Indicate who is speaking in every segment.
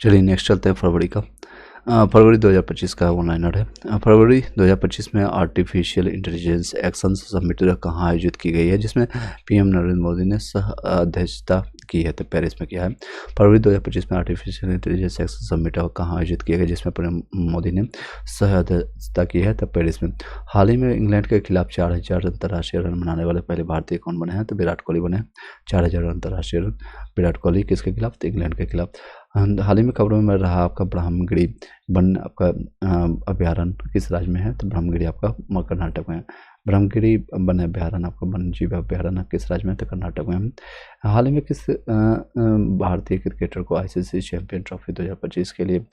Speaker 1: चलिए नेक्स्ट चलते हैं फरवरी का। फरवरी 2025 का वन लाइनर है। फरवरी 2025 में आर्टिफिशियल इंटेलिजेंस एक्शन समिट कहाँ आयोजित की गई है, जिसमें पीएम नरेंद्र मोदी ने सह अध्यक्षता की है, तो पेरिस में किया है। फरवरी 2025 में आर्टिफिशियल इंटेलिजेंस एक्शन समिट कहाँ आयोजित किया गया, जिसमें पीएम मोदी ने सह अध्यक्षता की है, तो पेरिस में। हाल ही में इंग्लैंड के खिलाफ 4000 अंतर्राष्ट्रीय रन बनाने वाले पहले भारतीय कौन बने हैं, तो विराट कोहली बने हैं। 4000 अंतर्राष्ट्रीय रन विराट कोहली किसके खिलाफ, तो इंग्लैंड के खिलाफ। हाल ही में खबरों में रहा आपका ब्रह्मगिरी वन आपका अभ्यारण्य किस राज्य में है, तो ब्रह्मगिरी आपका कर्नाटक में है। ब्रह्मगिरी वन अभ्यारण्य आपका वन्य जीव अभ्यारण्य किस राज्य में है, तो कर्नाटक में है। हाल ही में किस भारतीय क्रिकेटर को आईसीसी चैंपियन ट्रॉफी 2025 के लिए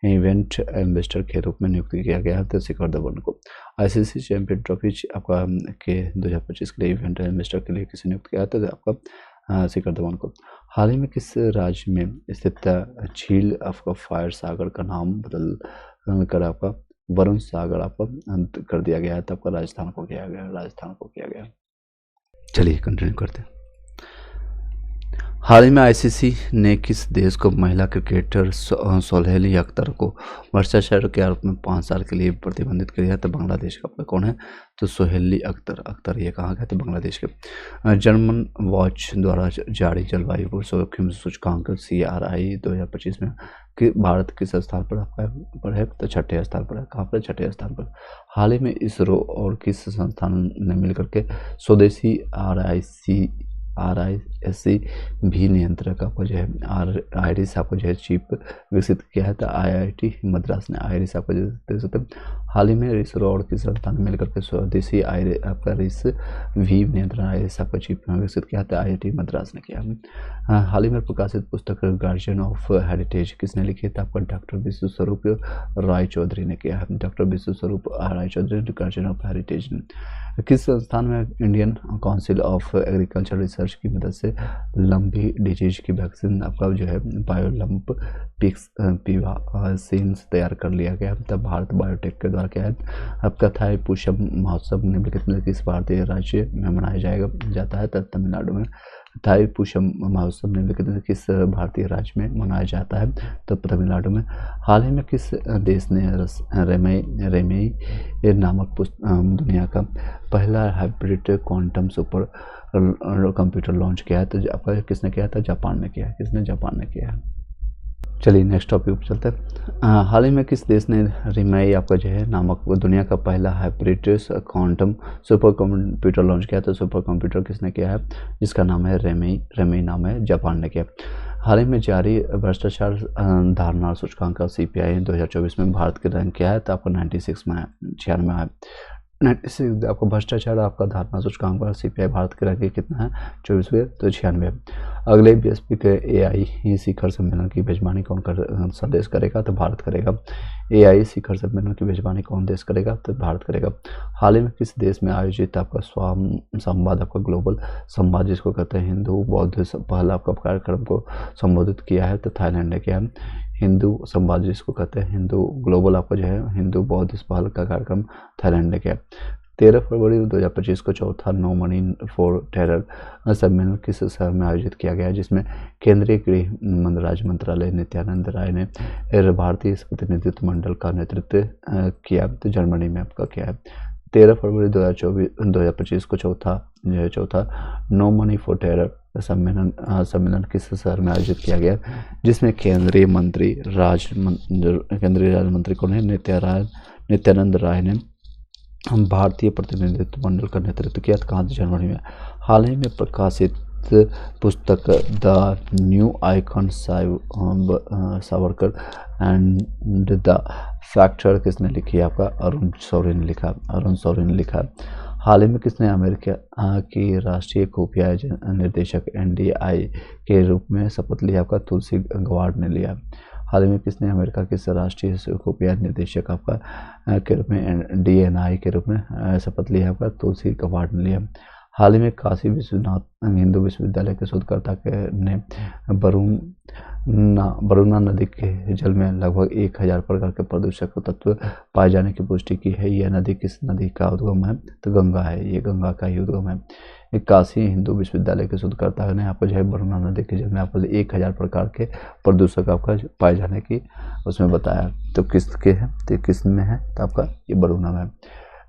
Speaker 1: इवेंट एम्बेसडर के रूप में नियुक्त किया गया है, तो शिखर धवन को। आईसीसी चैंपियन ट्रॉफी आपका के 2025 के लिए इवेंट एम्बेसडर के लिए किसे नियुक्त किया है, तो आपका शिखर धवन को। हाल ही में किस राज्य में स्थित झील आपका फायर सागर का नाम बदल कर आपका वरुण सागर आपका कर दिया गया है, तो आपका राजस्थान को किया गया। चलिए कंटिन्यू करते हैं। हाल ही में आईसीसी ने किस देश को महिला क्रिकेटर सोहेली अख्तर को भ्रष्टाचार के आरोप में 5 साल के लिए प्रतिबंधित किया है, तो बांग्लादेश का कौन है, तो सोहेली अख्तर ये कहाँ गया, तो बांग्लादेश के। जर्मन वॉच द्वारा जारी जलवायु जोखिम सूचकांक CRI 2025 में कि भारत किस स्थान पर है, तो छठे स्थान पर है। कहाँ पर, छठे स्थान पर। हाल ही में इसरो और किस संस्थान ने मिलकर के स्वदेशी RISC भी नियंत्रक आपको जो है आईरिस आपको जो है चिप विकसित किया है, तो IIT मद्रास ने आईरिस आपको जो देख सकते हैं। हाल ही में इसरो और किस संस्थान मिलकर के स्वदेशी आपका रिस भी नियंत्रण आईरिस आपका चिप विकसित किया है, तो IIT मद्रास ने किया। हाल ही में प्रकाशित पुस्तक गार्जियन ऑफ हेरिटेज किसने लिखी है, तो आपका डॉक्टर विश्व स्वरूप राय चौधरी ने किया है। डॉक्टर विश्व स्वरूप राय चौधरी गार्जियन ऑफ हेरिटेज। किस संस्थान में Indian council of agriculture research की मदद से लंबी डिजीज की वैक्सीन आपका जो है बायोलम्प पिवासीन्स तैयार कर लिया गया, तब भारत बायोटेक के द्वारा क्या है आपका थाई पुष्प महोत्सव निम्नलिखित में किस भारतीय राज्य में मनाया जाता है, तब तमिलनाडु में। थाई पुष्प महोत्सव निम्नलिखित में किस भारतीय राज्य में मनाया जाता है, तो तमिलनाडु में। हाल ही में किस देश ने रेमेई नामक दुनिया का पहला hybrid quantum super computer launch किया है, तो आपका किसने किया था, जापान ने किया है। जापान ने किया है। चलिए नेक्स्ट टॉपिक पर चलते हैं। हाल ही में किस देश ने रिमेई आपका जो है नामक दुनिया का पहला hybrid quantum super computer launch किया, तो सुपर कंप्यूटर किसने किया है, जिसका नाम है रेमेई नाम है, जापान ने किया। हाल ही में जारी भ्रष्टाचार धारणा सूचकांक का CPI 2024 में भारत के रैंक क्या है, तो आपको 96 में है, 96 में है। 96 आपका भ्रष्टाचार आपका धारणा सूचकांक पर CPI भारत के रैंक कितना है, 24वें, तो 96। अगले BSP के AI शिखर सम्मेलन की मेजबानी कौन देश करेगा, तो भारत करेगा। AI शिखर सम्मेलन की मेजबानी कौन देश करेगा, तो भारत करेगा। हाल ही में किस देश में आयोजित आपका संवाद आपका ग्लोबल संवाद जिसको कहते हैं हिंदू बौद्ध पहला आपका कार्यक्रम को संबोधित किया है, तो थाईलैंड ने किया है। हिंदू संवाद जिसको कहते हैं हिंदू ग्लोबल आपका जो है हिंदू बौद्ध पहल का कार्यक्रम थाईलैंड ने किया। 13 फरवरी 2025 को चौथा नो मनी फॉर टेरर सम्मेलन किस शहर में आयोजित किया गया, जिसमें केंद्रीय गृह राज्य मंत्रालय नित्यानंद राय ने भारतीय प्रतिनिधित्व मंडल का नेतृत्व किया, तो जर्मनी में आपका किया है। 13 फरवरी 2025 को चौथा नो मनी फॉर टेरर सम्मेलन किस शहर में आयोजित किया गया, जिसमें केंद्रीय राज्य मंत्री कौन है, नित्यानंद राय ने भारतीय प्रतिनिधित्व मंडल का नेतृत्व किया, कहाँ, जर्मनी में। हाल ही में प्रकाशित पुस्तक the new icon Savarkar and the factor किसने लिखी है, आपका अरुण शौरी ने लिखा। हाल ही में किसने अमेरिका की राष्ट्रीय खुफिया निर्देशक NDI के रूप में शपथ लिया, आपका तुलसी गवार्ड ने लिया। हाल ही में किसने अमेरिका के राष्ट्रीय खुफिया निर्देशक आपका के रूप में DNI के रूप में शपथ लिया, आपका तुलसी गवार्ड ने लिया। हाल ही में काशी विश्वनाथ हिंदू विश्वविद्यालय के शोधकर्ता ने वरुणा नदी के जल में लगभग 1000 प्रकार के प्रदूषक तत्व पाए जाने की पुष्टि की है। यह नदी किस नदी का उद्गम है? तो गंगा है, ये गंगा का ही उद्गम है। काशी हिंदू विश्वविद्यालय के शोधकर्ता ने आपको जो है वरुणा नदी के जल में आपको 1000 प्रकार के प्रदूषक आपका पाए जाने की उसमें बताया। तो किसके है? तो किस में है? तो आपका ये वरुणा में।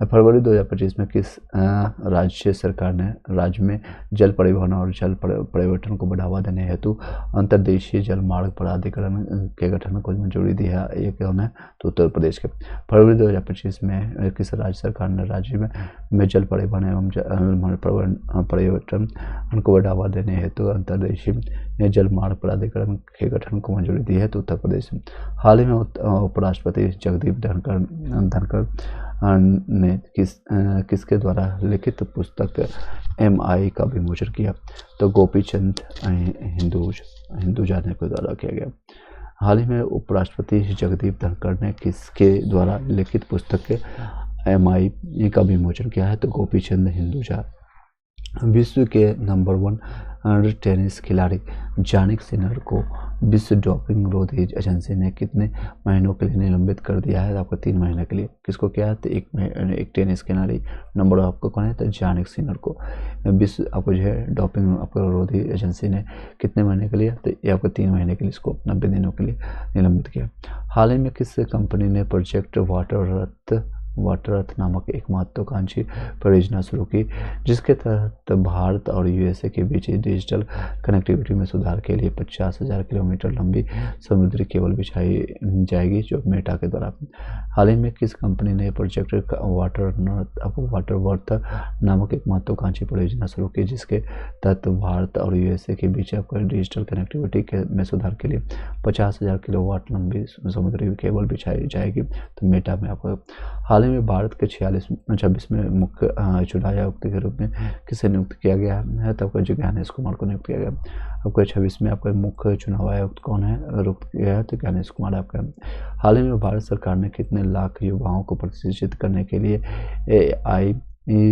Speaker 1: फरवरी 2025 में किस राज्य सरकार ने राज्य में जल परिवहन और जल परिवर्तन को बढ़ावा देने हेतु अंतर्देशीय जल मार्ग प्राधिकरण के गठन को मंजूरी दी है? ये कौन है? तो उत्तर प्रदेश के। फरवरी 2025 में किस राज्य सरकार ने राज्य में जल परिवहन एवं परिवर्तन को बढ़ावा देने हेतु अंतर्देशीय जल मार्ग प्राधिकरण के गठन को मंजूरी दी है? तो उत्तर प्रदेश। हाल ही में उपराष्ट्रपति जगदीप धनखड़ ने किसके द्वारा लिखित पुस्तक MI का विमोचन किया? तो गोपीचंद हिंदुजा के द्वारा किया गया। हाल ही में उपराष्ट्रपति जगदीप धनखड़ ने किसके द्वारा लिखित पुस्तक MI का विमोचन किया है? तो गोपीचंद हिंदुजा। विश्व के नंबर 1 टेनिस खिलाड़ी जानिक सिनर को विश्व डोपिंग विरोधी एजेंसी ने कितने महीनों के लिए निलंबित कर दिया है? आपको 3 महीने के लिए। किसको क्या है? तो एक टेनिस खिलाड़ी नंबर आपको कौन है? तो जानिक सिनर को विश्व आपको जो है डोपिंग आपको विरोधी एजेंसी ने कितने महीने के लिए? तो ये आपको 3 महीने के लिए इसको 90 दिनों के लिए निलंबित किया। हाल ही में किस कंपनी ने प्रोजेक्ट वाटर रथ नामक एक महत्वाकांक्षी परियोजना शुरू की, जिसके तहत भारत और USA के बीच डिजिटल कनेक्टिविटी में सुधार के लिए 50,000 किलोमीटर लंबी समुद्री केबल बिछाई जाएगी, जो मेटा के द्वारा। हाल ही में किस कंपनी ने प्रोजेक्ट वाटर वर्थ नामक एक महत्वाकांक्षी परियोजना शुरू की, जिसके तहत भारत और USA के बीच डिजिटल कनेक्टिविटी में सुधार के लिए 50,000 किलोवाट लंबी समुद्री केबल बिछाई जाएगी? तो मेटा में आपको। हाल ही में भारत के 26वें मुख्य चुनाव आयुक्त के रूप में किसे नियुक्त किया गया है? तो आपको ज्ञानेश कुमार को नियुक्त किया गया। आपको 26 में आपका मुख्य चुनाव आयुक्त कौन है नियुक्त किया है? तो ज्ञानेश कुमार आपका। हाल ही में भारत सरकार ने कितने लाख युवाओं को प्रशिक्षित करने के लिए AI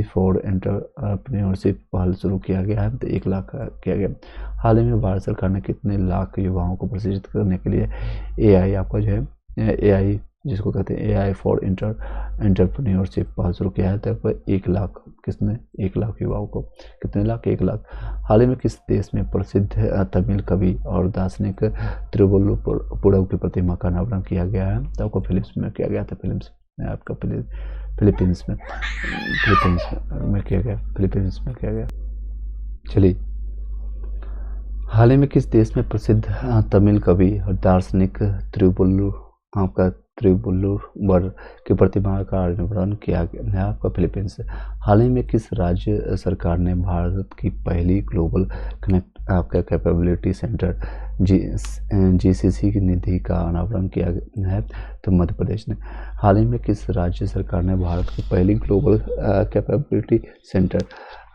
Speaker 1: फॉर एंटरप्रेन्योरशिप पहल शुरू किया गया है? तो 1 लाख किया गया। हाल ही में भारत सरकार ने कितने लाख युवाओं को प्रशिक्षित करने के लिए AI आपका जो है AI जिसको कहते हैं AI फॉर एंटरप्रेन्योरशिप पहल शुरू किया है? तो 1 लाख किसने? 1 लाख युवाओं को। कितने लाख? 1 लाख। हाल ही में किस देश में प्रसिद्ध तमिल कवि और दार्शनिक तिरुवल्लुवर की प्रतिमा का अनावरण किया गया है? तो आपको फिलिप्स में किया गया था। फिलिप्स में आपका फिलीपींस में किया गया। चलिए, हाल ही में किस देश में प्रसिद्ध तमिल कवि और दार्शनिक तिरुवल्लुवर की प्रतिमा का अनावरण किया गया? आपका फिलीपींस। हाल ही में किस राज्य सरकार ने भारत की पहली ग्लोबल कनेक्ट आपका कैपेबिलिटी सेंटर GCC की निधि का अनावरण किया है? तो मध्य प्रदेश ने। हाल ही में किस राज्य सरकार ने भारत की पहली ग्लोबल कैपेबिलिटी सेंटर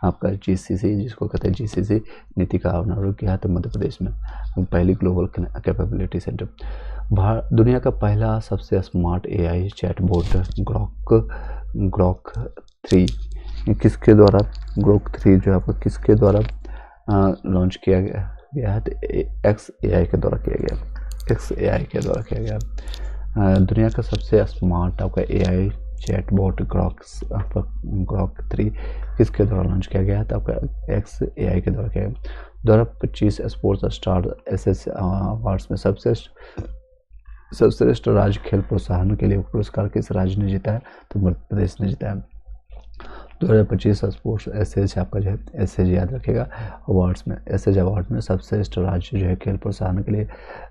Speaker 1: आपका GCC जिसको कहते हैं GCC नीति का अनावरण किया है? तो मध्य प्रदेश में पहली ग्लोबल कैपेबिलिटी सेंटर। दुनिया का पहला सबसे स्मार्ट AI चैटबॉट ग्रॉक 3 किसके द्वारा जो आपको किसके द्वारा लॉन्च किया गया है? तो XAI के द्वारा किया गया। दुनिया का सबसे स्मार्ट आपका AI चैटबॉट ग्रॉक 3 किसके द्वारा लॉन्च किया गया है? तो आपका XAI के द्वारा किया गया। 2025 स्पोर्ट्स स्टार SS अवार्ड्स में सर्वश्रेष्ठ राज्य खेल प्रोत्साहन के लिए पुरस्कार किस राज्य ने जीता है? तो मध्य प्रदेश ने जीता है। 2025 स्पोर्ट्स SH आपका जो है SH याद रखिएगा अवार्ड्स में SH अवार्ड में सर्वश्रेष्ठ राज्य जो है खेल प्रोत्साहन के लिए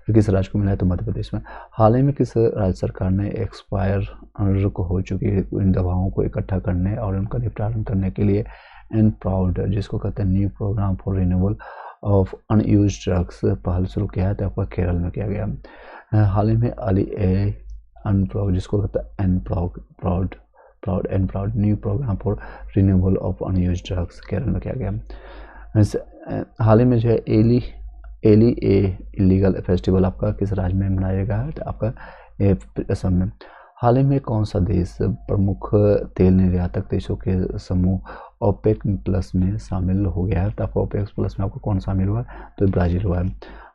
Speaker 1: किस राज्य को मिला है? तो मध्य प्रदेश में। हाल ही में किस राज्य सरकार ने एक्सपायर हो चुकी इन दवाओं को इकट्ठा करने और उनका निपटान करने के लिए NPROUD जिसको कहते हैं new program for renewal of unused drugs पहल शुरू किया है? तो आपका केरल में किया गया। हाल ही में NPROUD जिसको कहते हैं NPROUD new program for renewal of unused drugs Kerala में किया गया। हाल ही में जो है एली इलीगल फेस्टिवल आपका किस राज्य में मनाया गया है? तो आपका असम में। हाल ही में कौन सा देश प्रमुख तेल निर्यातक देशों के समूह ओपेक प्लस में शामिल हो गया है। तो आपको ओपेक प्लस में आपको कौन शामिल हुआ है? तो ब्राज़ील हुआ है।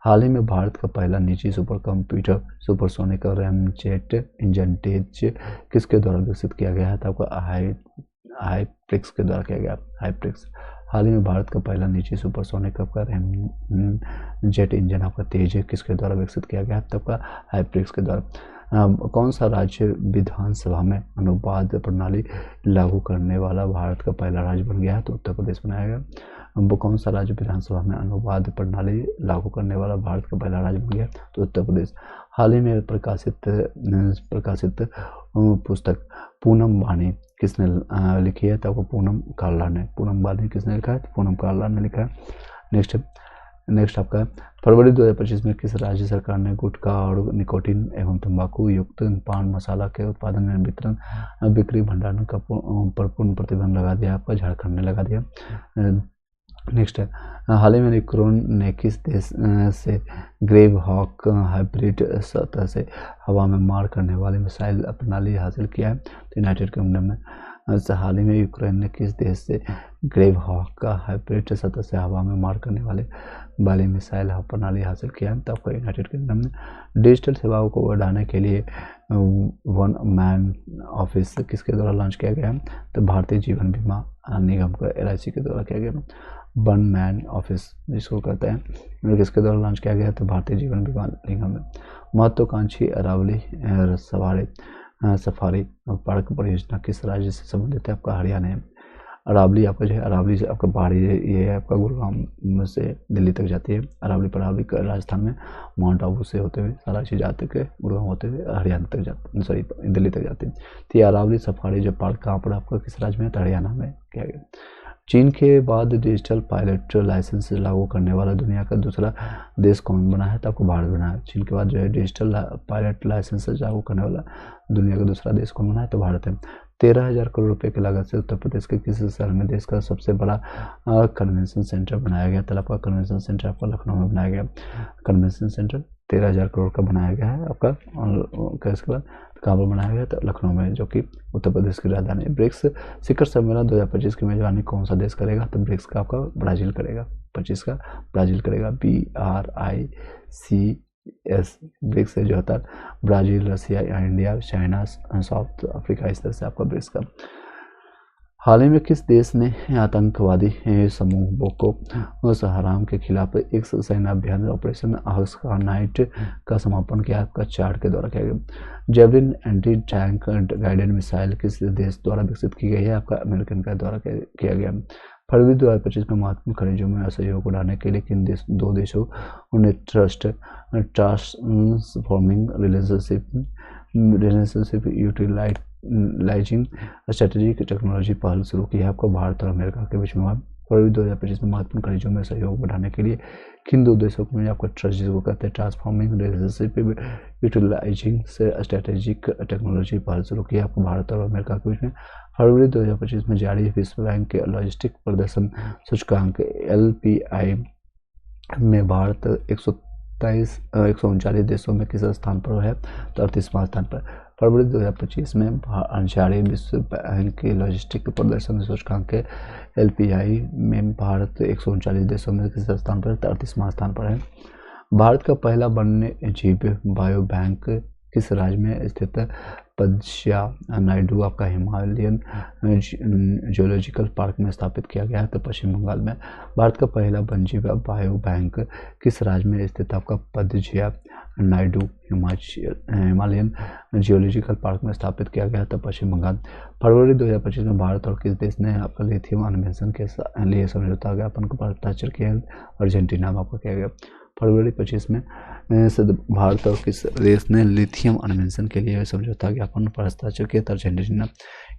Speaker 1: हाल ही में भारत का पहला निजी super computer supersonic ramjet engine तेज किसके द्वारा विकसित किया गया है? तो आपको हाइप्रिक्स के द्वारा किया गया। हाइप्रिक्स। हाल ही में भारत का पहला निजी सुपरसोनिक आपका जेट इंजन आपका तेज किसके द्वारा विकसित किया गया है? तो आपका हाइप्रिक्स के द्वारा। कौन सा राज्य विधानसभा में अनुवाद प्रणाली लागू करने वाला भारत का पहला राज्य बन गया है? तो उत्तर प्रदेश बनाया गया। वो कौन सा राज्य विधानसभा में अनुवाद प्रणाली लागू करने वाला भारत का पहला राज्य बन गया? तो उत्तर प्रदेश। हाल ही में प्रकाशित पुस्तक पूनम बानी किसने लिखी है? तो आपको पूनम काल्ला ने। पूनम बानी किसने लिखा है? तो पूनम काल्ला ने लिखा है। नेक्स्ट आपका फरवरी 2025 में किस राज्य सरकार ने गुटखा और निकोटीन एवं तंबाकू युक्त पान मसाला के उत्पादन एवं वितरण बिक्री भंडारण का पर पूर्ण प्रतिबंध लगा दिया? आपका झारखंड ने लगा दिया। नेक्स्ट है हाल ही में यूक्रेन ने किस देश से ग्रेव हॉक हाइब्रिड सतह से हवा में मार करने वाली मिसाइल प्रणाली हासिल किया है? तो यूनाइटेड किंगडम में। हाल ही में यूक्रेन ने किस देश से ग्रेव हॉक का हाइब्रिड सतह से हवा में मार करने वाली मिसाइल प्रणाली हासिल किया है? तो आपका यूनाइटेड किंगडम ने। डिजिटल सेवाओं को बढ़ाने के लिए वन मैन ऑफिस किसके द्वारा लॉन्च किया गया है? तो भारतीय जीवन बीमा निगम का LIC के द्वारा किया गया। वन मैन ऑफिस जिसको कहते हैं किसके द्वारा लॉन्च किया गया? तो भारतीय जीवन बीमा निगम में। महत्वाकांक्षी अरावली सफारी पार्क परियोजना किस राज्य से संबंधित है? आपका हरियाणा है। अरावली आपका जो है अरावली से आपका पहाड़ी ये है आपका गुड़गांव से दिल्ली तक जाती है। अरावली राजस्थान में माउंट आबू से होते हुए सारा चीज़ जाते के गुड़गांव होते हुए हरियाणा तक जाती, सॉरी दिल्ली तक जाती है। तो ये अरावली सफारी जो पार्क कहाँ पर आपका किस राज्य में? तो हरियाणा में किया गया। चीन के बाद डिजिटल पायलट लाइसेंस लागू करने वाला दुनिया का दूसरा देश कौन बना है? तो आपको भारत बना है। चीन के बाद जो है डिजिटल पायलट लाइसेंस लागू करने वाला दुनिया का दूसरा देश कौन बना है? तो भारत है। 13,000 करोड़ रुपए की लागत से उत्तर प्रदेश के किस शहर में देश का सबसे बड़ा कन्वेंशन सेंटर बनाया गया? तो आपका कन्वेंशन सेंटर आपका लखनऊ में बनाया गया। कन्वेंशन सेंटर 13,000 करोड़ का बनाया गया है आपका। और इसके बाद कहाँ पर बनाया गया? तो लखनऊ में, जो कि उत्तर प्रदेश की राजधानी है। ब्रिक्स शिखर सम्मेलन 2025 की मेजबानी कौन सा देश करेगा? तो ब्रिक्स का आपका ब्राज़ील करेगा। 25 का ब्राज़ील करेगा। BRICS ब्रिक्स से जो होता है ब्राज़ील, रसिया, इंडिया, चाइना, साउथ अफ्रीका, इस तरह से आपका ब्रिक्स का। हाल ही में किस देश ने आतंकवादी समूह बोको हराम के खिलाफ एक सैन्य अभियान ऑपरेशन आस्का नाइट का समापन किया? आपका चार्ट के द्वारा किया गया। Javelin anti tank guided missile किस देश द्वारा विकसित की गई है? आपका अमेरिकन का द्वारा किया गया। फरवरी 2025 में महत्वपूर्ण खनिजों में सहयोग बढ़ाने के लिए किन दो देशों ने transforming relationship utilising strategic technology पहल शुरू की है? आपको भारत और अमेरिका के बीच में। फरवरी 2025 में महत्वपूर्ण खनिजों में सहयोग बढ़ाने के लिए किन दो देशों में आपको ट्रस्ट जिसको कहते हैं ट्रांसफॉर्मिंग रिलेशनशिप यूटिलाइजिंग से स्ट्रेटेजिक टेक्नोलॉजी पहल शुरू की है? आपको भारत और अमेरिका के बीच में। फरवरी 2025 में जारी विश्व बैंक के लॉजिस्टिक प्रदर्शन सूचकांक LPI में भारत 139 देशों में किस स्थान पर है? तो 38वां स्थान पर। फरवरी 2025 में जारी विश्व बैंक के लॉजिस्टिक प्रदर्शन सूचकांक के LPI में भारत 139 देशों में किस स्थान पर? तो 38वां स्थान पर है। भारत का पहला वन्य जीव बायो बैंक किस राज्य में स्थित है? पदश्या नायडू आपका हिमालयन जियोलॉजिकल पार्क में स्थापित किया गया है। तो पश्चिम बंगाल में। भारत का पहला वन्यजीव बायो बैंक किस राज्य में स्थित? आपका पदश्या नायडू हिमालयन जियोलॉजिकल पार्क में स्थापित किया गया है। तो पश्चिम बंगाल। फरवरी 2025 में भारत और किस देश ने आपका लिथियम अन्वेषण के लिए समझौता ज्ञापन को हस्ताक्षर किया है? अर्जेंटीना में आपका किया गया। फरवरी 25 में भारत और किस देश ने लिथियम अन्वेषण के लिए समझौता ज्ञापन पर हस्ताक्षर किया? अर्जेंटीना।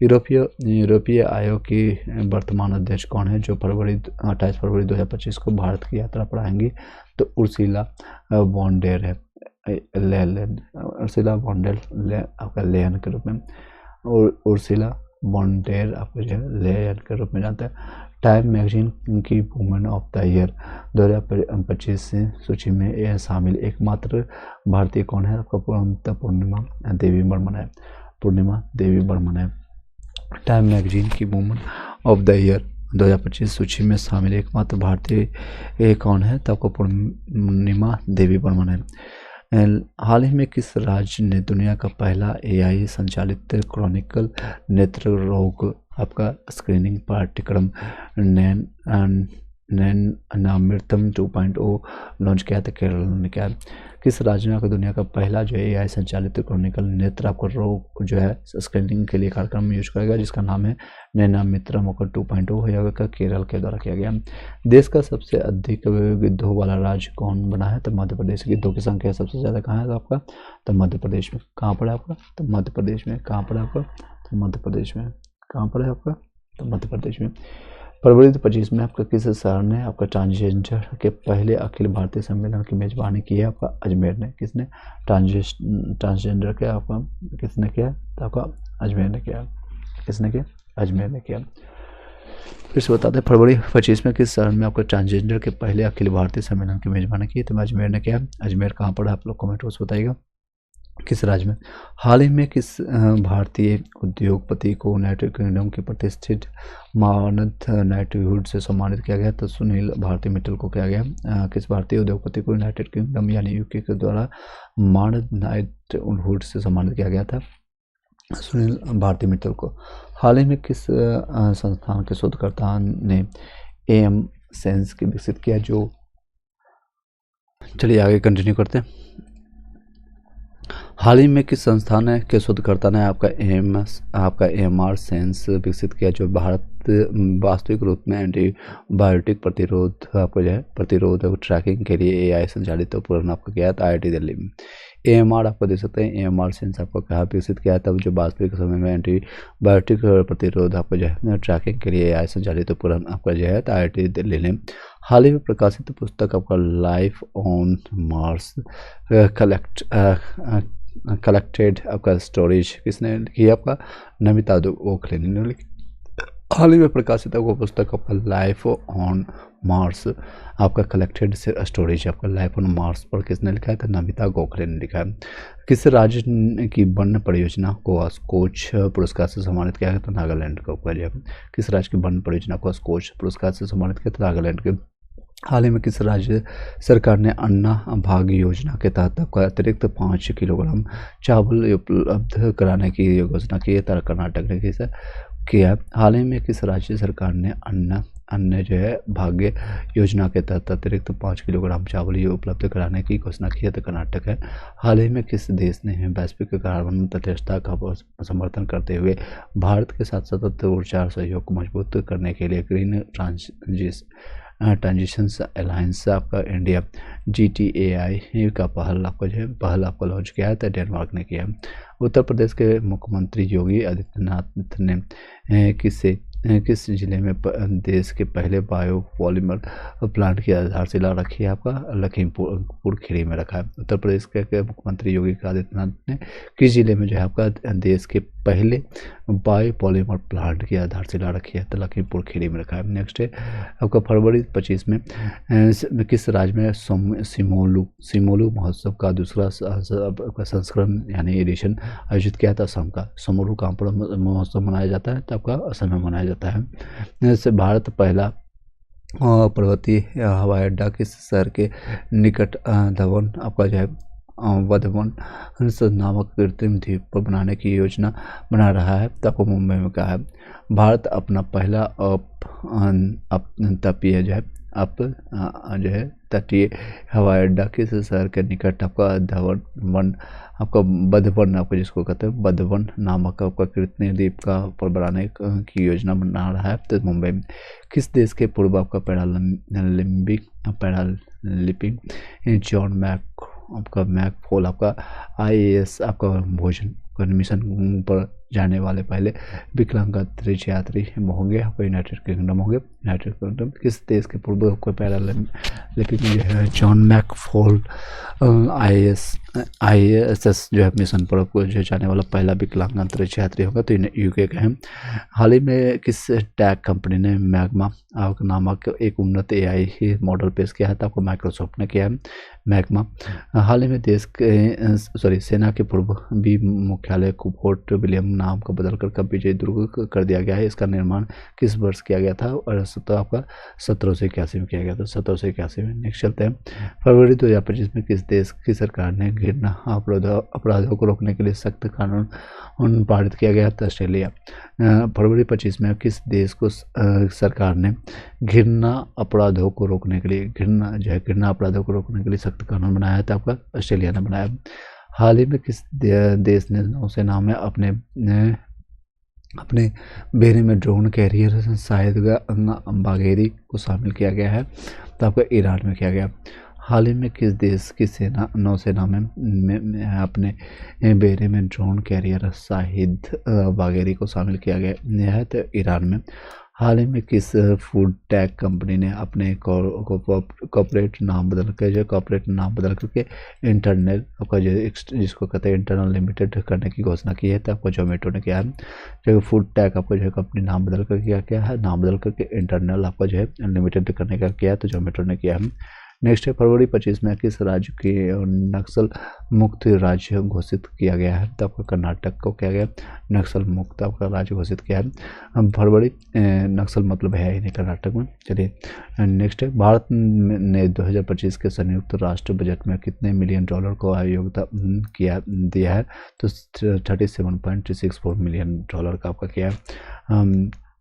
Speaker 1: यूरोपीय आयोग की वर्तमान अध्यक्ष कौन है जो 28 फरवरी 2025 को भारत की यात्रा पर आएंगी? तो उर्सुला वॉन डेर है। उर्सुला वॉन डेर आपका लेयन के रूप में। उर्सुला वॉन डेर आपको जो है लेयन के रूप में जानते हैं। टाइम मैगजीन की वुमेन ऑफ द ईयर 2025 सूची में शामिल एकमात्र भारतीय कौन है? आपका पूर्णिमा देवी बर्मन है। पूर्णिमा देवी बर्मन है। टाइम मैगजीन की वुमेन ऑफ द ईयर 2025 सूची में शामिल एकमात्र भारतीय कौन है? तो आपको पूर्णिमा देवी बर्मन है। हाल ही में किस राज्य ने दुनिया का पहला एआई संचालित क्रॉनिकल नेत्र रोग आपका स्क्रीनिंग पाठ्यक्रम नैनामृतम 2.0 लॉन्च किया था? केरल ने किया। किस राज्य में दुनिया का पहला जो एआई संचालित क्रॉनिकल नेत्र आपको रोग जो है स्क्रीनिंग के लिए कार्यक्रम यूज करेगा, जिसका नाम है नैनामृतम 2.0 होगा, केरल के द्वारा किया गया। देश का सबसे अधिक गिद्धों वाला राज्य कौन बना है? तो मध्य प्रदेश। गिद्धों की संख्या सबसे ज़्यादा कहाँ है आपका? तो मध्य प्रदेश में। कहाँ पर है आपका? तो मध्य प्रदेश में। कहाँ पर है आपका? तो मध्य प्रदेश में। कहाँ पर है आपका? तो मध्य प्रदेश में। फरवरी 25 में आपका किस शहर ने आपका ट्रांसजेंडर के पहले अखिल भारतीय सम्मेलन की मेजबानी की है? आपका अजमेर ने। किसने? ट्रांसजेंडर के आपका किसने किया? तो आपका अजमेर ने किया। किसने किया? अजमेर ने किया। फिर से बताते हैं, फरवरी 25 में किस शहर में आपका ट्रांसजेंडर के पहले अखिल भारतीय सम्मेलन की मेजबानी की? तो अजमेर ने किया। अजमेर कहाँ पर है? आप लोग कमेंट बॉक्स बताइएगा किस राज्य में। हाल ही में किस भारतीय उद्योगपति को यूनाइटेड किंगडम की प्रतिष्ठित मानद नाइटहुड से सम्मानित किया गया? तो सुनील भारती मित्तल को किया गया। किस भारतीय उद्योगपति को यूनाइटेड किंगडम यानी यूके के द्वारा मानद नाइटहुड से सम्मानित किया गया था? सुनील भारती मित्तल को। हाल ही में किस संस्थान के शोधकर्ता ने एम सेंस की विकसित किया? जो चलिए आगे कंटिन्यू करते हैं। हाल ही में किस संस्थान के शोधकर्ता ने आपका एमआर सेंस विकसित किया, जो भारत वास्तविक रूप में एंटीबायोटिक प्रतिरोध आपको जो है प्रतिरोध ट्रैकिंग के लिए एआई संचालित उपकरण आपको किया था? आईआईटी दिल्ली में। एएमआर आपको देख सकते हैं, एएमआर सेंस आपको कहाँ विकसित किया था? जो वास्तविक समय में एंटीबायोटिक प्रतिरोध आपको जो है ट्रैकिंग के लिए एआई संचालित उपकरण आपका जो है आईआईटी दिल्ली ने। हाल ही में प्रकाशित पुस्तक आपका लाइफ ऑन मार्स कलेक्टेड आपका स्टोरेज किसने लिखी है? आपका नमिता गोखले ने लिखी। हाल ही में प्रकाशित आपको पुस्तक आपका लाइफ ऑन मार्स आपका कलेक्टेड स्टोरेज आपका लाइफ ऑन मार्स पर किसने लिखा है? तो नमिता गोखले ने लिखा है। किस राज्य की वन परियोजना को स्कोच पुरस्कार से सम्मानित किया गया? तो नागालैंड का ऊपर। किस राज्य की वन परियोजना को स्कोच पुरस्कार से सम्मानित किया? तो नागालैंड के। हाल ही में किस राज्य सरकार ने अन्ना भाग्य योजना के तहत आपका अतिरिक्त 5 किलोग्राम चावल उपलब्ध कराने की घोषणा की है? तो कर्नाटक ने किया। हाल ही में किस राज्य सरकार ने अन्य जो है भाग्य योजना के तहत अतिरिक्त 5 किलोग्राम चावल उपलब्ध कराने की घोषणा की है? तो कर्नाटक है। हाल ही में किस देश ने वैश्विक कार्बन तटस्थता का समर्थन करते हुए भारत के साथ सतत ऊर्जा सहयोग को मजबूत करने के लिए ग्रीन ट्रांजिशन अलायंस आपका इंडिया GTAI का पहल आपको लॉन्च किया है? तो डेनमार्क ने किया। उत्तर प्रदेश के मुख्यमंत्री योगी आदित्यनाथ ने किस जिले में देश के पहले बायोपॉलिमर प्लांट की आधारशिला रखी है? आपका लखीमपुर खीरी में रखा है। उत्तर प्रदेश के मुख्यमंत्री योगी आदित्यनाथ ने किस जिले में जो है आपका देश के पहले बायोपॉलिमर प्लांट की आधारशिला रखी है? तो लखीमपुर खीरी में रखा है। नेक्स्ट है आपका फरवरी 25 में किस राज्य में सिमोलू महोत्सव का दूसरा संस्करण यानी एडिशन आयोजित किया था? असम का। सिमोलू कहाँ पर महोत्सव मनाया जाता है? तो आपका असम में मनाया जाता है। जैसे भारत पहला पर्वतीय हवाई अड्डा किस शहर के निकट धवन आपका जो है वधवन नामक कृत्रिम द्वीप पर बनाने की योजना बना रहा है? तो आपको मुंबई में कहा है। भारत अपना पहला तपीय जो है तटीय हवाई अड्डा किस शहर के निकट आपका धवन आपका बधवन आपको जिसको कहते हैं बधवन नामक आपका कृत्रिम द्वीप का पर बनाने की योजना बना रहा है? तो मुंबई में। किस देश के पूर्व आपका पैरालिम्पिक जॉन मैकफॉल आपका IAS आपका भोजन मिशन पर जाने वाले पहले विकलांग अंतरिक्ष यात्री होंगे? आपको यूनाइटेड किंगडम होंगे। United kingdom. किस देश के पूर्व आपको पैरालिम्पिक में जो है जॉन मैकफॉल ISS जो है मिशन पर आपको जो जाने वाला पहला विकलांग अंतरिक्ष यात्री होगा? तो UK का है। हाल ही में किस टैग कंपनी ने मैग्मा नामक एक उन्नत AI मॉडल पेश किया है? तो आपको माइक्रोसॉफ्ट ने किया है मैग्मा। हाल ही में सेना के पूर्व भी मुख्यालय को फोर्ट विलियम नाम का बदलकर कब विजय दुर्ग कर दिया गया है? इसका निर्माण किस वर्ष किया गया था? और आपका 1781 में किया गया था, 1781 में। नेक्स्ट चलते हैं, फरवरी 2025 में किस देश की सरकार ने घृणा अपराधों को रोकने के लिए सख्त कानून पारित किया गया था? ऑस्ट्रेलिया। फरवरी 25 में किस देश को सरकार ने घृणा अपराधों को रोकने के लिए घृणा अपराधों को रोकने के लिए सख्त कानून बनाया था? आपका ऑस्ट्रेलिया ने बनाया। हाल ही में किस देश ने नौसेना में अपने बेड़े में ड्रोन कैरियर शाहिद बाघेरी को शामिल किया गया है? तो आपका ईरान में किया गया। हाल ही में किस देश की नौसेना में अपने बेड़े में ड्रोन कैरियर शाहिद बाघेरी को शामिल किया गया है? तो ईरान में। हाल ही में किस फूड टेक कंपनी ने अपने कॉर्पोरेट नाम बदल करके इंटरनल आपका जिसको कहते हैं इंटरनल लिमिटेड करने की घोषणा की है? तो आपको जोमेटो ने किया है। जो फूड टेक आपको जो है कंपनी नाम बदल कर क्या है, नाम बदल करके इंटरनल आपका जो है लिमिटेड करने का किया है, तो जोमेटो ने किया है। नेक्स्ट है, फरवरी 25 में किस राज्य की नक्सल मुक्त राज्य घोषित किया गया है? तो आपका कर्नाटक को किया गया नक्सल मुक्त आपका राज्य घोषित किया है। फरवरी नक्सल मतलब है ही नहीं कर्नाटक में। चलिए नेक्स्ट है, भारत ने 2025 के संयुक्त राष्ट्र बजट में कितने मिलियन डॉलर को योगदान दिया है? तो 37.64 मिलियन डॉलर का आपका किया है।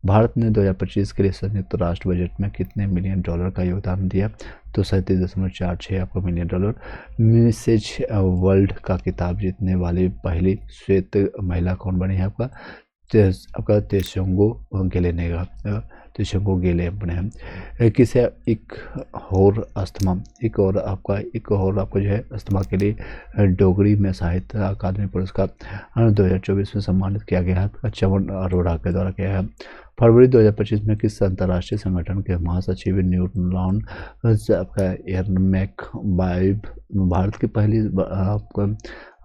Speaker 1: भारत ने 2025 के लिए संयुक्त राष्ट्र बजट में कितने मिलियन डॉलर का योगदान दिया? तो 37.46 आपका मिलियन डॉलर। मिसेज वर्ल्ड का खिताब जीतने वाली पहली श्वेत महिला कौन बनी है? आपका तेशंगो गेले बने हैं। किसे एक और आपका जो है अस्थमा के लिए डोगरी में साहित्य अकादमी पुरस्कार 2024 में सम्मानित किया गया है? चमन अरोड़ा के द्वारा किया है। फरवरी 2025 में किस अंतर्राष्ट्रीय संगठन के महासचिव न्यूटन आपका एयरमैक बाइब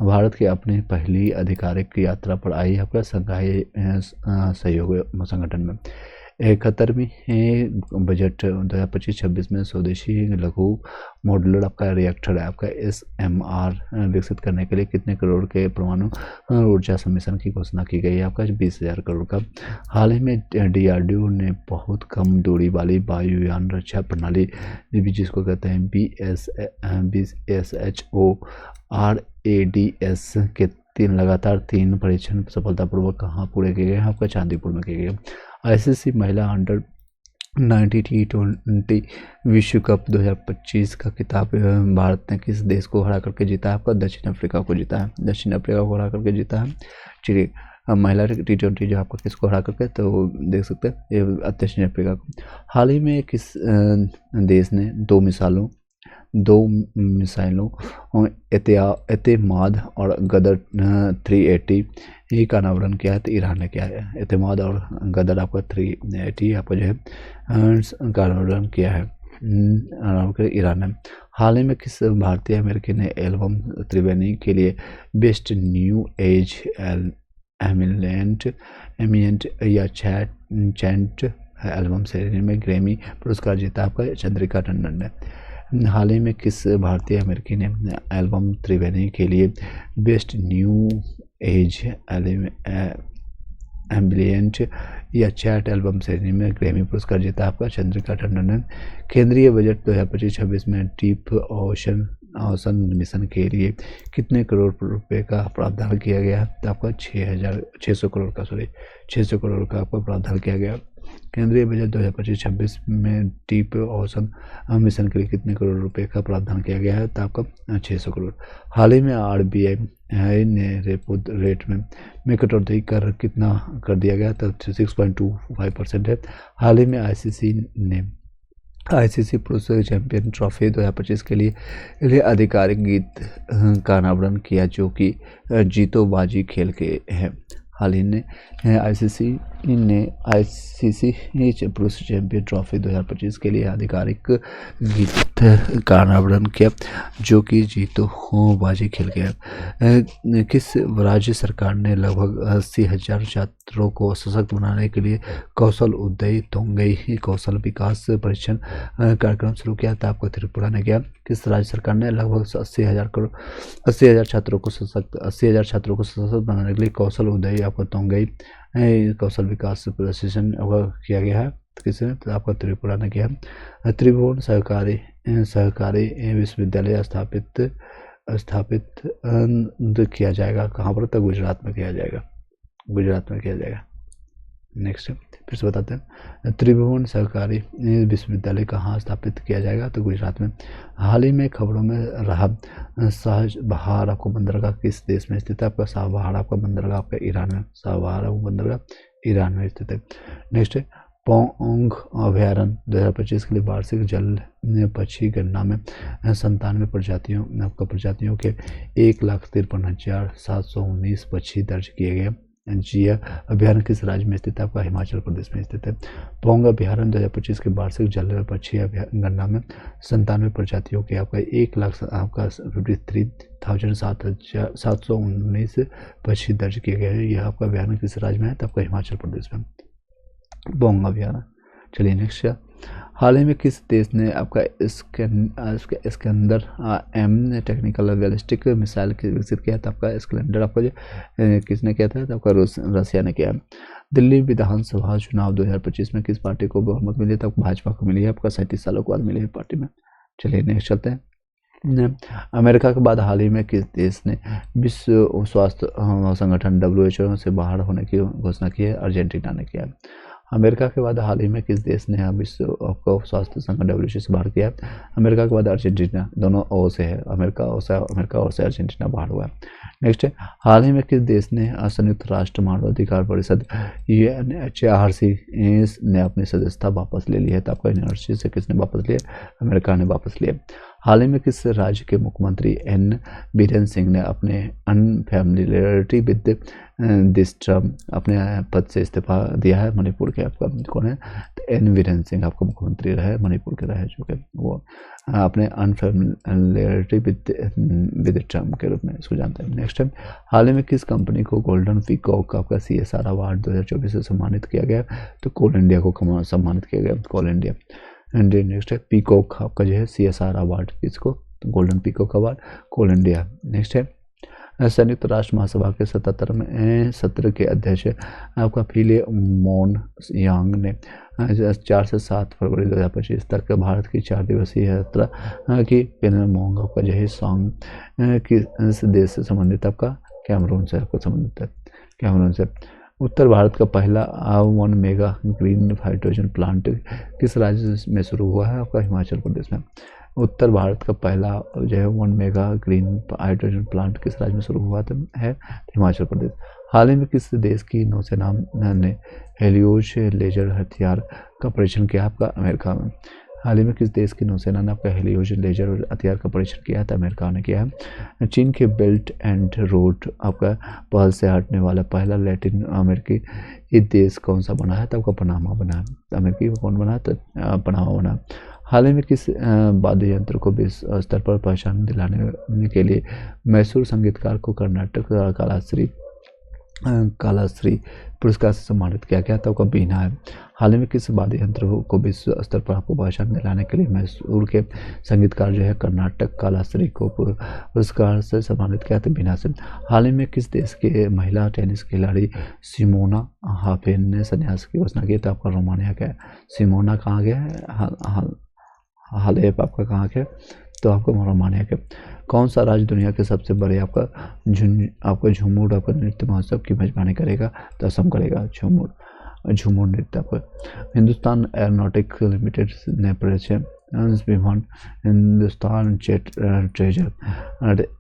Speaker 1: भारत की अपनी पहली आधिकारिक यात्रा पर आई? आपका संघाई सहयोग संगठन में। 71वीं बजट 2025-26 में स्वदेशी लघु मॉड्यूलर आपका रिएक्टर है आपका SMR विकसित करने के लिए कितने करोड़ के परमाणु ऊर्जा सम्मेलन की घोषणा की गई है? आपका 20,000 करोड़ का। हाल ही में DRDO ने बहुत कम दूरी वाली वायुयान रक्षा प्रणाली जिसको कहते हैं BSHO-RADS के लगातार 3 परीक्षण सफलतापूर्वक कहाँ पूरे किए गए हैं? आपका चांदीपुर में किए गए। ICC महिला अंडर 90 T20 विश्व कप 2025 का खिताब भारत ने किस देश को हरा करके जीता है? आपका दक्षिण अफ्रीका को जीता है। दक्षिण अफ्रीका को हरा करके जीता है। चलिए महिला T20 जो आपका किसको हरा करके, तो देख सकते हैं ये दक्षिण अफ्रीका को। हाल ही में किस देश ने दो मिसाइलों एतेमाद और गदर 380 का अनावरण किया है? तो ईरान ने किया है। एतेमाद और गदर आपका 380 आपका जो है का अनावरण किया है ईरान ने। हाल ही में किस भारतीय अमेरिकी ने एल्बम त्रिवेणी के लिए बेस्ट न्यू एज एमिनेंट या चैंट एल्बम श्रेणी में ग्रैमी पुरस्कार जीता? आपका चंद्रिका टंडन ने। हाल ही में किस भारतीय अमेरिकी ने एल्बम त्रिवेणी के लिए बेस्ट न्यू एज एम्बिलियंट या चैट एल्बम श्रेणी में ग्रैमी पुरस्कार जीता? आपका चंद्रिका टंडन ने। केंद्रीय बजट 2025-26 में डीप ओशन मिशन के लिए कितने करोड़ रुपए का प्रावधान किया गया है? तो आपका 600 करोड़ का आपका प्रावधान किया गया। केंद्रीय बजट 2025-26 में डीप ओशन मिशन के लिए कितने करोड़ रुपए का प्रावधान किया गया है? तो आपका 600 करोड़। हाल ही में RBI ने रेपो रेट में कटौती कितना कर दिया गया? तो 6.25% है। हाल ही में ICC पुरुष चैंपियन ट्रॉफी 2025 के लिए आधिकारिक गीत का अनावरण किया जो कि जीतो बाजी खेल के हैं। हाल ही में ICC ने आईसीसी पुरुष चैंपियन ट्रॉफी 2025 के लिए आधिकारिक गीत का अनावरण किया, जो कि जीतो बाजी खेल गया। किस राज्य सरकार ने लगभग 80,000 छात्रों को सशक्त बनाने के लिए कौशल उदय तोंगई कौशल विकास परीक्षण कार्यक्रम शुरू किया था? आपको त्रिपुरा ने किया। किस राज्य सरकार ने लगभग 80,000 छात्रों को सशक्त बनाने के लिए कौशल उदय आपको तोंगई कौशल विकास प्रशिक्षण किया गया है? किसने? तो आपका त्रिपुरा ने किया। त्रिभुवन सहकारी विश्वविद्यालय स्थापित किया जाएगा कहाँ पर? तो गुजरात में किया जाएगा। नेक्स्ट फिर से बताते हैं, त्रिभुवन सहकारी विश्वविद्यालय कहाँ स्थापित किया जाएगा? तो गुजरात में। हाल ही में खबरों में रहा शाहबहार आपको बंदरगाह किस देश में स्थित है? आपका शाहबहार आपका बंदरगाह आपका ईरान में। शाहबहार आपका बंदरगाह ईरान में स्थित है। नेक्स्ट है, पोंग अभयारण्य 2025 के लिए वार्षिक जल पक्षी गणना में 97 प्रजातियों के 1,53,719 पक्षी दर्ज किए गए। जिया अभयारण्य किस राज्य में स्थित है? आपका हिमाचल प्रदेश में स्थित है। पोंग अभयारण्य 2025 के वार्षिक जल पक्षी गणना में 97 प्रजातियों के आपका 1,53,719 पक्षी दर्ज किए गए हैं। यह आपका अभयारण्य किस राज्य में है? तो आपका हिमाचल प्रदेश में पोंग अभयारण्य। चलिए नेक्स्ट, हाल ही में किस देश ने आपका स्कैंदर एम टेक्निकल बैलिस्टिक मिसाइल विकसित किया था? आपका स्कैंदर आपका जो किसने किया था? तो आपका रसिया ने किया। दिल्ली विधानसभा चुनाव 2025 में किस पार्टी को बहुमत मिली? तो भाजपा को मिली है। आपका 37 सालों के बाद मिली है पार्टी में। चलिए नेक्स्ट चलते हैं। अमेरिका के बाद हाल ही में किस देश ने विश्व स्वास्थ्य संगठन WHO से बाहर होने की घोषणा की है? अर्जेंटीना ने किया। अमेरिका के बाद हाल ही में किस देश ने विश्व स्वास्थ्य संगठन WHO से बाहर किया है? अमेरिका के बाद अर्जेंटीना, दोनों ओ से है। अमेरिका और से अर्जेंटीना बाहर हुआ है। नेक्स्ट है, हाल ही में किस देश ने संयुक्त राष्ट्र मानवाधिकार परिषद UNHRC ने अपनी सदस्यता वापस ले ली है? तो आपका यूनिवर्सिटी से किसने वापस लिया? अमेरिका ने वापस लिया। हाल ही में किस राज्य के मुख्यमंत्री N बीरेन सिंह ने अपने अनफैमिलियरिटी विद दिस टर्म अपने पद से इस्तीफा दिया है? मणिपुर के आपका कौन है? तो N बीरेन सिंह आपका मुख्यमंत्री रहे, मणिपुर के रहे, जो कि वो अपने अनफैमिलियरिटी विद टर्म के रूप में इसको जानते हैं। नेक्स्ट है, हाल ही में किस कंपनी को गोल्डन पीकॉक आपका CSR अवार्ड 2024 से सम्मानित किया गया? तो कोल इंडिया को सम्मानित किया गया, कोल इंडिया। नेक्स्ट है, पीकॉक आपका जो है CSR अवार्ड किसको? तो गोल्डन पीकॉक अवार्ड कोल इंडिया। नेक्स्ट है, संयुक्त राष्ट्र महासभा के 77वें सत्र के अध्यक्ष आपका फिले मोन यांग ने 4 से 7 फरवरी 2025 तक भारत की 4 दिवसीय यात्रा की। मोंग आपका जो है सॉन्ग किस देश से संबंधित? आपका कैमरून से आपको संबंधित है, कैमरून से। उत्तर भारत का पहला 1 मेगा ग्रीन हाइड्रोजन प्लांट किस राज्य में शुरू हुआ है? आपका हिमाचल प्रदेश में। उत्तर भारत का पहला जो है 1 मेगा ग्रीन हाइड्रोजन प्लांट किस राज्य में शुरू हुआ है? हिमाचल प्रदेश। हाल ही में किस देश की नौसेना ने हेलियोज लेजर हथियार का परीक्षण किया? आपका अमेरिका में। हाल ही में किस देश की नौसेना ने आपका हेलियोज लेजर हथियार का परीक्षण किया था? अमेरिका ने किया है। चीन के बेल्ट एंड रोड आपका पहल से हटने वाला पहला लैटिन अमेरिकी देश कौन सा बना है? तो आपका पनामा बना है। अमेरिकी कौन बना है? तो पनामा बना। हाल ही में किस वाद्य यंत्र को विश्व स्तर पर पहचान दिलाने के लिए मैसूर संगीतकार को कर्नाटक कालाश्री पुरस्कार से सम्मानित किया गया? तो आपका बीना है। हाल ही में किस वाद्य यंत्र को विश्व स्तर पर आपको पहचान दिलाने के लिए मैसूर के संगीतकार जो है कर्नाटक कालाश्री को पुरस्कार से सम्मानित किया? तो बीना से। हाल ही में किस देश के महिला टेनिस खिलाड़ी सिमोना हालेप ने संन्यास की घोषणा की? तो आपका रोमानिया का है। सिमोना कहाँ गया है? हालेप आपका कहाँ के? तो आपका रोमानिया के। कौन सा राज्य दुनिया के सबसे बड़े आपका झूमर आपका नृत्य महोत्सव की मेजबानी करेगा? तो असम करेगा झूमर नृत्य आपका। हिंदुस्तान एरोनॉटिक्स लिमिटेड ने परीक्षण विमान हिंदुस्तान जेट ट्रेजर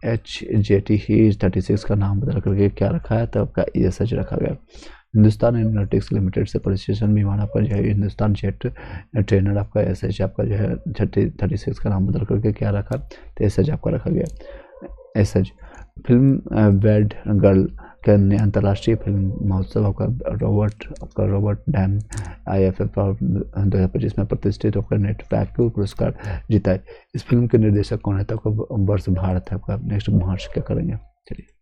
Speaker 1: HJT 36 का नाम बदल करके क्या रखा है? तो आपका ESH रखा गया। हिंदुस्तान एरोनॉटिक्स लिमिटेड से प्रशिक्षण विमान आपका जो है हिंदुस्तान जेट ट्रेनर आपका SH आपका जो है 36 का नाम बदल करके क्या रखा? तो SH आपका रखा गया। SH film bad girl can अंतर्राष्ट्रीय फिल्म महोत्सव आपका रॉबर्ट डैन IFF 2025 में प्रतिष्ठित आपका नेट फैक्यू पुरस्कार जीता है। इस फिल्म के निर्देशक कौन है? तो आपका वर्ष भारत है। आपका नेक्स्ट मार्च क्या करेंगे, चलिए।